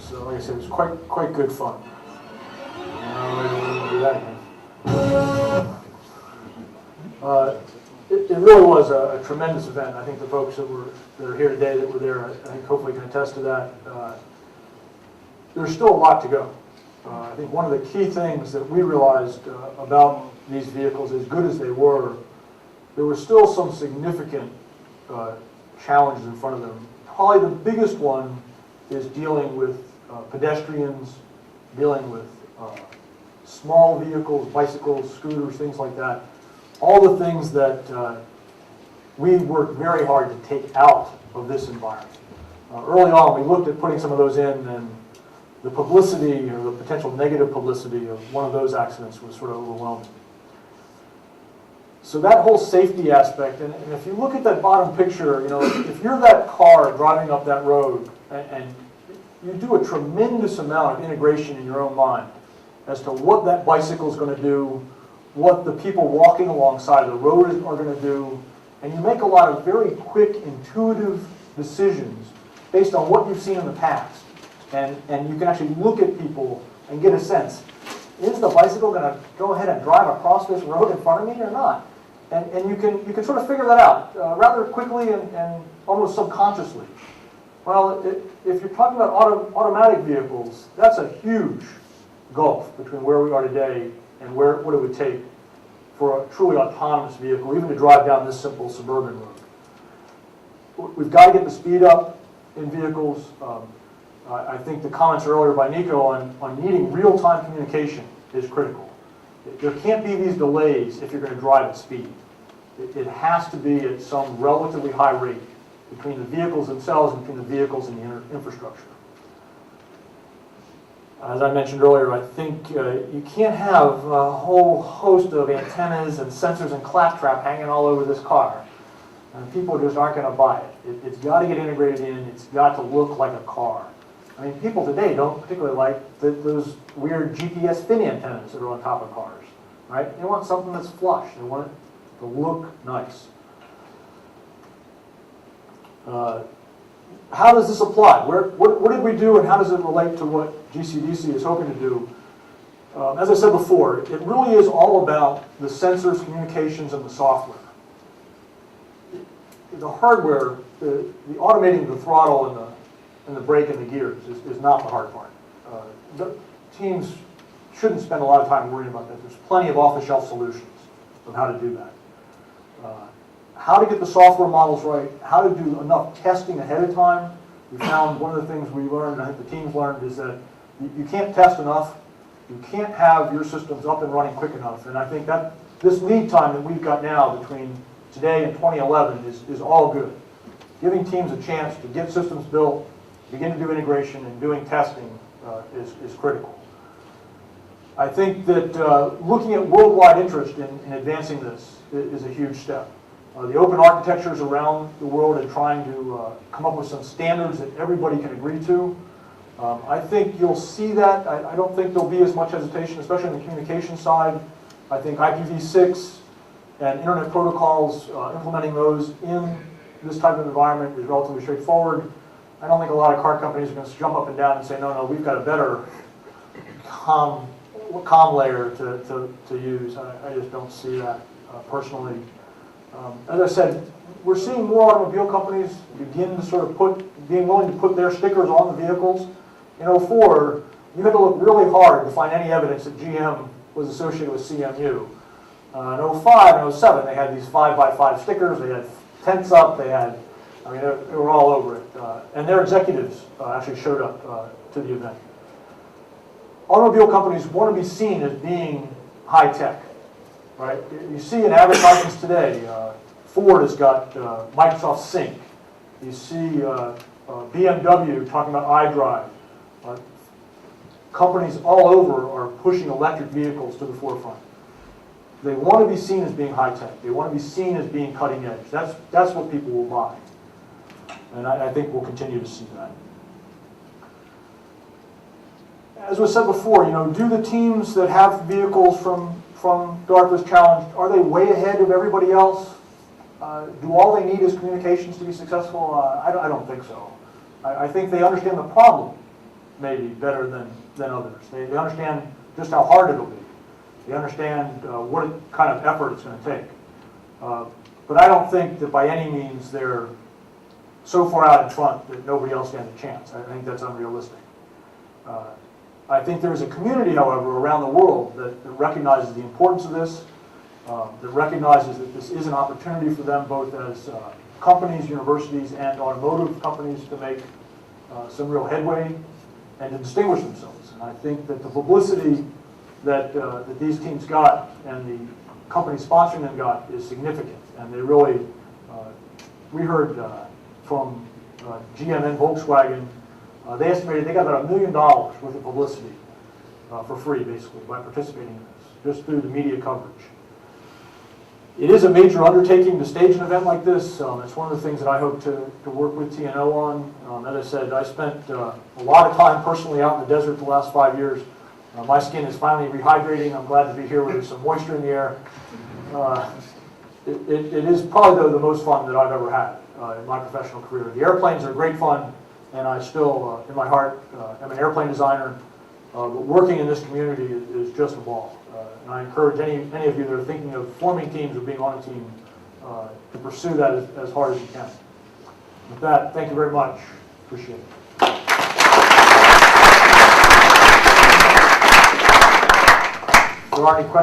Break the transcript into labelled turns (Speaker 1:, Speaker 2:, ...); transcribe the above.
Speaker 1: So like I said, it was quite good fun. Do that again. It really was a tremendous event. I think the folks that are here today that were there, I think hopefully can attest to that. There's still a lot to go. I think one of the key things that we realized about these vehicles, as good as they were, there were still some significant challenges in front of them. Probably the biggest one is dealing with pedestrians, dealing with small vehicles, bicycles, scooters, things like that. All the things that we worked very hard to take out of this environment. Early on, we looked at putting some of those in, and the publicity or the potential negative publicity of one of those accidents was sort of overwhelming. So that whole safety aspect, and if you look at that bottom picture, you know, if you're that car driving up that road and you do a tremendous amount of integration in your own mind as to what that bicycle is going to do, what the people walking alongside the road are going to do, and you make a lot of very quick, intuitive decisions based on what you've seen in the past. And you can actually look at people and get a sense, is the bicycle going to go ahead and drive across this road in front of me or not? And you can sort of figure that out rather quickly and almost subconsciously. Well, if you're talking about automatic vehicles, that's a huge gulf between where we are today and what it would take for a truly autonomous vehicle, even to drive down this simple suburban road. We've got to get the speed up in vehicles. I think the comments earlier by Nico on needing real-time communication is critical. There can't be these delays if you're going to drive at speed. It has to be at some relatively high rate between the vehicles themselves and between the vehicles and the infrastructure. As I mentioned earlier, I think you can't have a whole host of antennas and sensors and claptrap hanging all over this car. And people just aren't going to buy it. It's got to get integrated in. It's got to look like a car. I mean, people today don't particularly like those weird GPS fin antennas that are on top of cars, right? They want something that's flush. They want it to look nice. How does this apply? What did we do, and how does it relate to what GCDC is hoping to do? As I said before, it really is all about the sensors, communications, and the software. The hardware, the automating the throttle and the brake and the gears is not the hard part. The teams shouldn't spend a lot of time worrying about that. There's plenty of off-the-shelf solutions of how to do that. How to get the software models right, how to do enough testing ahead of time. We found one of the things we learned, and I think the teams learned, is that you can't test enough. You can't have your systems up and running quick enough. And I think that this lead time that we've got now between today and 2011 is all good. Giving teams a chance to get systems built, begin to do integration, and doing testing is critical. I think that looking at worldwide interest in advancing this is a huge step. The open architectures around the world and trying to come up with some standards that everybody can agree to. I think you'll see that. I don't think there'll be as much hesitation, especially on the communication side. I think IPv6 and internet protocols, implementing those in this type of environment is relatively straightforward. I don't think a lot of car companies are going to jump up and down and say, no, we've got a better comm layer to use. I just don't see that personally. As I said, we're seeing more automobile companies begin to sort of being willing to put their stickers on the vehicles. In 2004, you had to look really hard to find any evidence that GM was associated with CMU. In 2005 and 2007, they had these 5x5 stickers. They had tents up. They were all over it. And their executives actually showed up to the event. Automobile companies want to be seen as being high tech. Right? You see in advertisements today, Ford has got Microsoft Sync. You see BMW talking about iDrive. Companies all over are pushing electric vehicles to the forefront. They want to be seen as being high tech. They want to be seen as being cutting edge. That's what people will buy. And I think we'll continue to see that. As was said before, do the teams that have vehicles from DARPA's challenge, are they way ahead of everybody else? Do all they need is communications to be successful? I don't think so. I think they understand the problem maybe better than others. They understand just how hard it'll be. They understand what kind of effort it's going to take. But I don't think that by any means they're so far out in front that nobody else stands a chance. I think that's unrealistic. I think there is a community, however, around the world that recognizes the importance of this, that recognizes that this is an opportunity for them both as companies, universities, and automotive companies to make some real headway and to distinguish themselves. And I think that the publicity that these teams got and the company sponsoring them got is significant. And they really, we heard from GM and Volkswagen, they estimated they got about $1 million worth of publicity for free, basically, by participating in this, just through the media coverage. It is a major undertaking to stage an event like this. It's one of the things that I hope to work with TNO on. As I said, I spent a lot of time personally out in the desert the last 5 years. My skin is finally rehydrating. I'm glad to be here with some moisture in the air. It is probably, though, the most fun that I've ever had in my professional career. The airplanes are great fun, and I still, in my heart, am an airplane designer. But working in this community is just a ball. And I encourage any of you that are thinking of forming teams or being on a team to pursue that as hard as you can. With that, thank you very much. Appreciate it. If there are any questions,